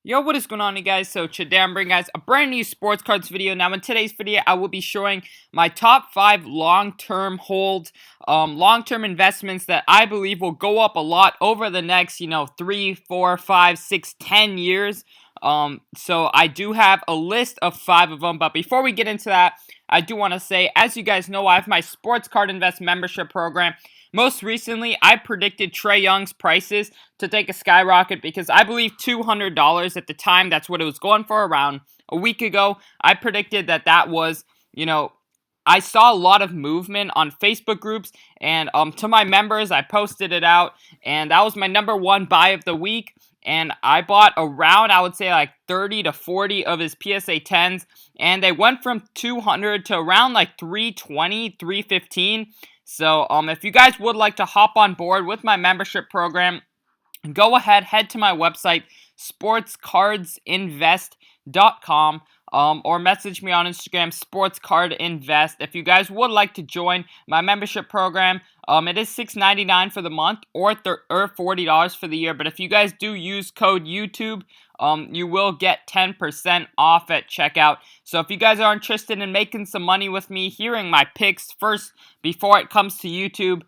Yo, what is going on, you guys? So today I'm bringing guys a brand new sports cards video. Now in today's video, I will be showing my top 5 long-term hold, long-term investments that I believe will go up a lot over the next, 3, 4, 5, 6, 10 years. So I do have a list of 5 of them, but before we get into that, I do want to say, as you guys know, I have my Sports Card Invest membership program. Most recently, I predicted Trey Young's prices to take a skyrocket because I believe $200 at the time, that's what it was going for around a week ago. I predicted that was, I saw a lot of movement on Facebook groups, and to my members, I posted it out, and that was my number 1 buy of the week. And I bought around, I would say, like 30 to 40 of his PSA 10s, and they went from 200 to around like 320, 315. So, if you guys would like to hop on board with my membership program, go ahead, head to my website, sportscardsinvest.com, or message me on Instagram, sportscardinvest. If you guys would like to join my membership program, it is $6.99 for the month or $40 for the year. But if you guys do use code YouTube, you will get 10% off at checkout. So if you guys are interested in making some money with me, hearing my picks first before it comes to YouTube,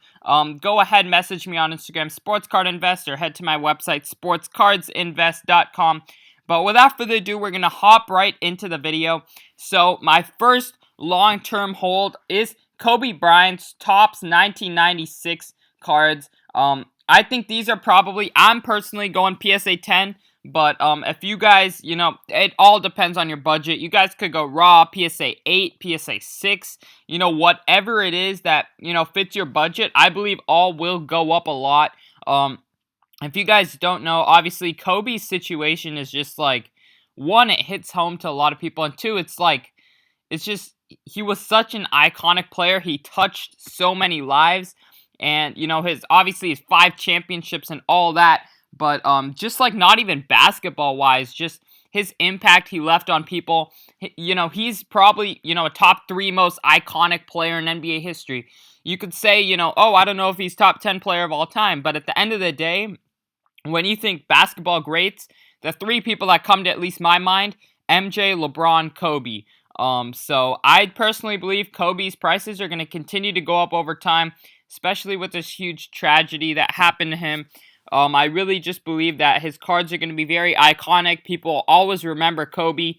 go ahead, message me on Instagram, sportscardinvest, or head to my website, sportscardsinvest.com. But without further ado, we're going to hop right into the video. So my first long-term hold is Kobe Bryant's Topps 1996 cards. I think these are probably, I'm personally going PSA 10. But if you guys, it all depends on your budget. You guys could go raw, PSA 8, PSA 6, whatever it is that, fits your budget. I believe all will go up a lot. If you guys don't know, obviously Kobe's situation is just like, one, it hits home to a lot of people, and two, it's just, he was such an iconic player. He touched so many lives, and, obviously his 5 championships and all that. But just like not even basketball-wise, just his impact he left on people. He's probably, a top 3 most iconic player in NBA history. You could say, oh, I don't know if he's top 10 player of all time. But at the end of the day, when you think basketball greats, the 3 people that come to at least my mind, MJ, LeBron, Kobe. So I personally believe Kobe's prices are going to continue to go up over time, especially with this huge tragedy that happened to him. I really just believe that his cards are going to be very iconic. People always remember Kobe,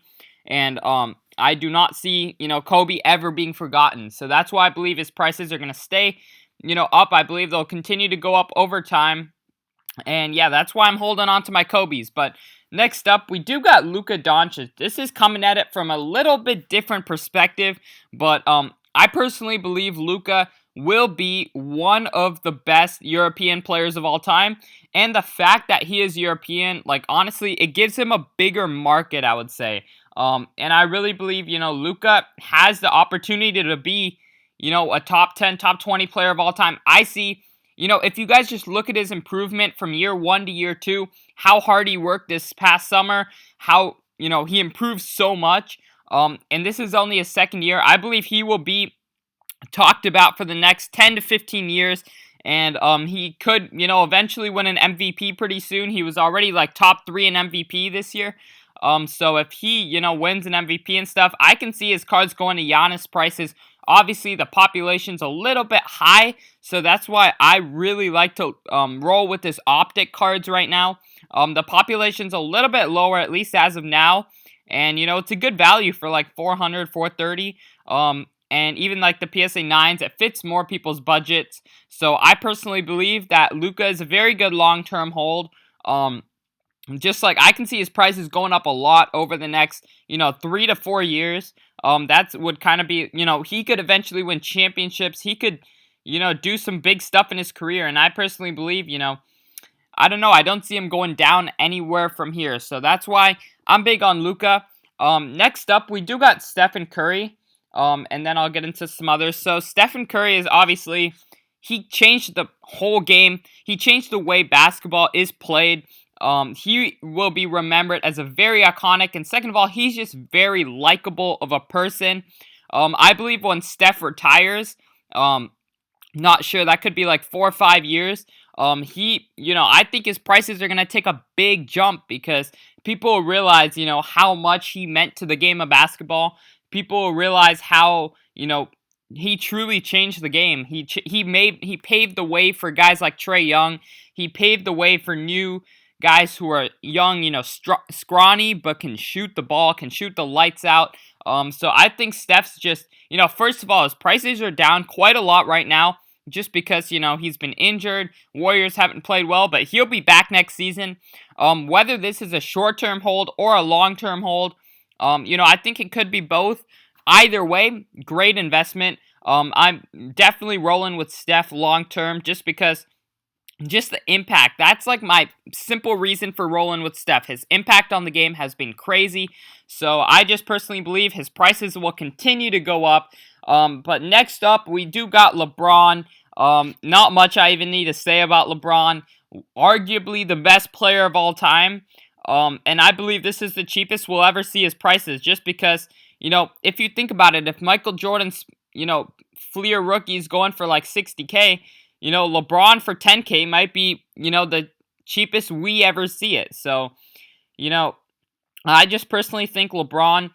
and I do not see, Kobe ever being forgotten. So that's why I believe his prices are going to stay, up. I believe they'll continue to go up over time. And yeah, that's why I'm holding on to my Kobe's. But next up, we do got Luca Danza. This is coming at it from a little bit different perspective, but I personally believe Luca will be one of the best European players of all time. And the fact that he is European, honestly, it gives him a bigger market, I would say. And I really believe, Luca has the opportunity to be, a top 10, top 20 player of all time. I see, if you guys just look at his improvement from year 1 to year 2, how hard he worked this past summer, how, he improved so much. And this is only his 2nd year. I believe he will be talked about for the next 10 to 15 years, and he could, eventually win an MVP pretty soon. He was already top 3 in MVP this year. So if he, wins an MVP and stuff, I can see his cards going to Giannis prices. Obviously, the population's a little bit high, so that's why I really like to roll with his optic cards right now. The population's a little bit lower, at least as of now, and, it's a good value for 400, 430. And even the PSA 9s, it fits more people's budgets. So I personally believe that Luca is a very good long-term hold. Just I can see his prices going up a lot over the next, 3 to 4 years. That would kind of be, he could eventually win championships. He could, do some big stuff in his career. And I personally believe, I don't know, I don't see him going down anywhere from here. So that's why I'm big on Luca. Next up, we do got Stephen Curry. And then I'll get into some others. So Stephen Curry is obviously, he changed the whole game. He changed the way basketball is played. He will be remembered as a very iconic, and second of all, he's just very likable of a person. I believe when Steph retires, not sure, that could be 4 or 5 years. I think his prices are going to take a big jump because people will realize, how much he meant to the game of basketball. People will realize how, he truly changed the game. He paved the way for guys like Trey Young. He paved the way for new guys who are young, scrawny, but can shoot the ball, can shoot the lights out. So I think Steph's just, first of all, his prices are down quite a lot right now just because, he's been injured. Warriors haven't played well, but he'll be back next season. Whether this is a short-term hold or a long-term hold, I think it could be both. Either way, great investment. I'm definitely rolling with Steph long-term just because just the impact. That's like my simple reason for rolling with Steph. His impact on the game has been crazy. So I just personally believe his prices will continue to go up. But next up, we do got LeBron. Not much I even need to say about LeBron. Arguably the best player of all time. And I believe this is the cheapest we'll ever see his prices just because, if you think about it, if Michael Jordan's, Fleer rookie's going for like 60K, LeBron for 10K might be, the cheapest we ever see it. So, I just personally think LeBron,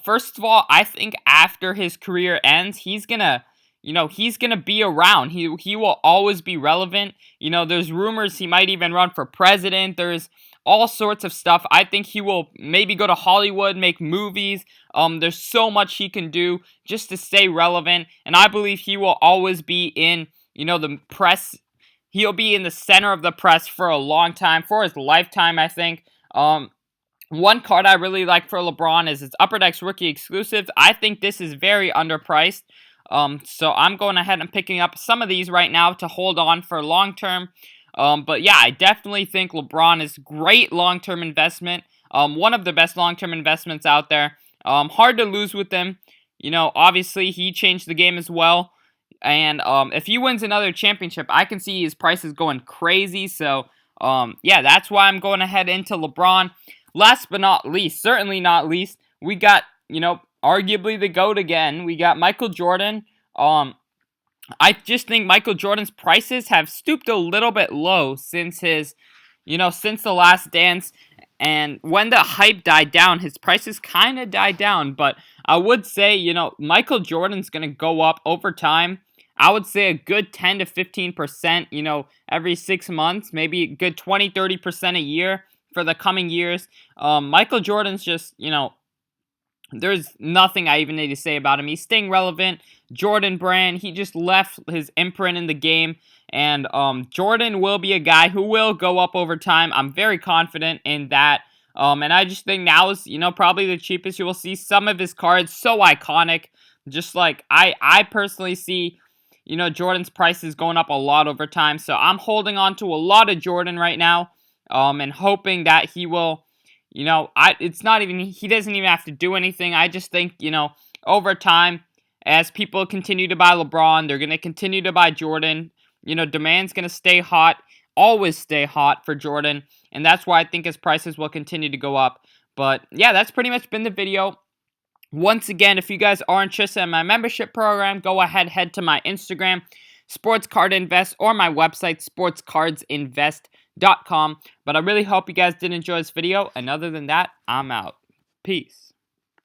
first of all, I think after his career ends, he's gonna be around. He will always be relevant. There's rumors he might even run for president. There's all sorts of stuff. I think he will maybe go to Hollywood, make movies. There's so much he can do just to stay relevant. And I believe he will always be in, the press. He'll be in the center of the press for a long time, for his lifetime, I think. One card I really like for LeBron is his Upper Decks Rookie Exclusives. I think this is very underpriced. So I'm going ahead and picking up some of these right now to hold on for long term. But yeah, I definitely think LeBron is great long-term investment. One of the best long-term investments out there. Hard to lose with him. Obviously he changed the game as well. And if he wins another championship, I can see his prices going crazy. So yeah, that's why I'm going ahead into LeBron. Last but not least, certainly not least, we got, arguably the GOAT again. We got Michael Jordan. I just think Michael Jordan's prices have stooped a little bit low since his, since The Last Dance. And when the hype died down, his prices kind of died down. But I would say, Michael Jordan's going to go up over time. I would say a good 10 to 15%, every 6 months. Maybe a good 20, 30% a year for the coming years. Michael Jordan's just, there's nothing I even need to say about him. He's staying relevant. Jordan brand, he just left his imprint in the game. And Jordan will be a guy who will go up over time. I'm very confident in that. And I just think now is, probably the cheapest you will see. Some of his cards, so iconic. Just like, I personally see, Jordan's prices going up a lot over time. So I'm holding on to a lot of Jordan right now. And hoping that he will... it's not even, he doesn't even have to do anything. I just think, over time, as people continue to buy LeBron, they're going to continue to buy Jordan. Demand's going to stay hot, always stay hot for Jordan. And that's why I think his prices will continue to go up. But yeah, that's pretty much been the video. Once again, if you guys are interested in my membership program, go ahead, head to my Instagram, Sports Card Invest, or my website, sportscardsinvest.com. But I really hope you guys did enjoy this video. And other than that, I'm out. Peace.